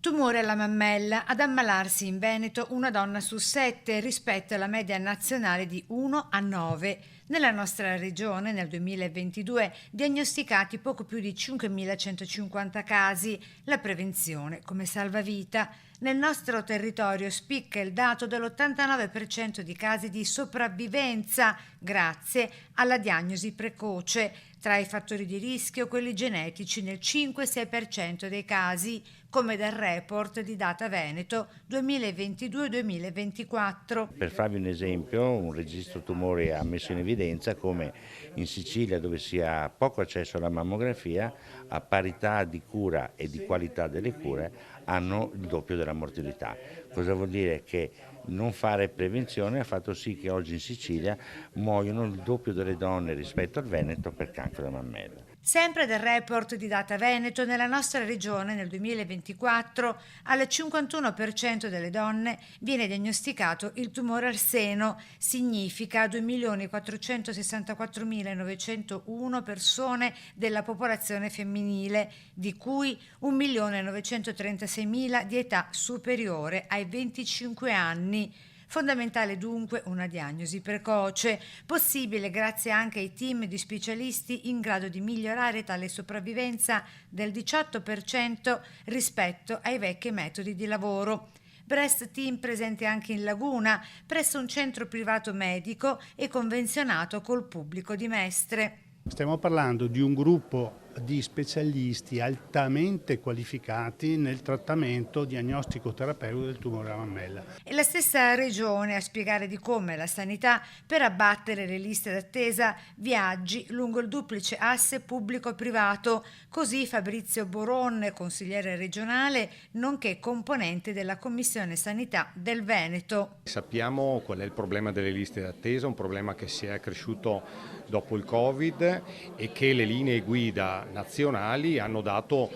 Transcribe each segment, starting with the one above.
Tumore alla mammella, ad ammalarsi in Veneto una donna su 7 rispetto alla media nazionale di 1 a 9. Nella nostra regione nel 2022 diagnosticati poco più di 5.150 casi. La prevenzione come salvavita. Nel nostro territorio spicca il dato dell'89% di casi di sopravvivenza grazie alla diagnosi precoce. Tra i fattori di rischio quelli genetici nel 5-6% dei casi, come dal report di Data Veneto 2022-2024. Per farvi un esempio, un registro tumori ha messo in evidenza come in Sicilia, dove si ha poco accesso alla mammografia, a parità di cura e di qualità delle cure hanno il doppio della mortalità. Cosa vuol dire? Che non fare prevenzione ha fatto sì che oggi in Sicilia muoiono il doppio delle donne rispetto al Veneto per cancro alla mammella. Sempre del report di Data Veneto, nella nostra regione nel 2024 al 51% delle donne viene diagnosticato il tumore al seno, significa 2.464.901 persone della popolazione femminile, di cui 1.936.000 di età superiore ai 25 anni. Fondamentale dunque una diagnosi precoce, possibile grazie anche ai team di specialisti in grado di migliorare tale sopravvivenza del 18% rispetto ai vecchi metodi di lavoro. Breast Team presente anche in Laguna, presso un centro privato medico e convenzionato col pubblico di Mestre. Stiamo parlando di un gruppo di specialisti altamente qualificati nel trattamento diagnostico terapeutico del tumore alla mammella. È la stessa regione a spiegare di come la sanità, per abbattere le liste d'attesa, viaggi lungo il duplice asse pubblico-privato. Così Fabrizio Boron, consigliere regionale, nonché componente della Commissione Sanità del Veneto. Sappiamo qual è il problema delle liste d'attesa, un problema che si è cresciuto dopo il Covid e che le linee guida nazionali hanno dato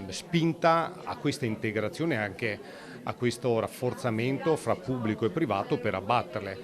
spinta a questa integrazione e anche a questo rafforzamento fra pubblico e privato per abbatterle.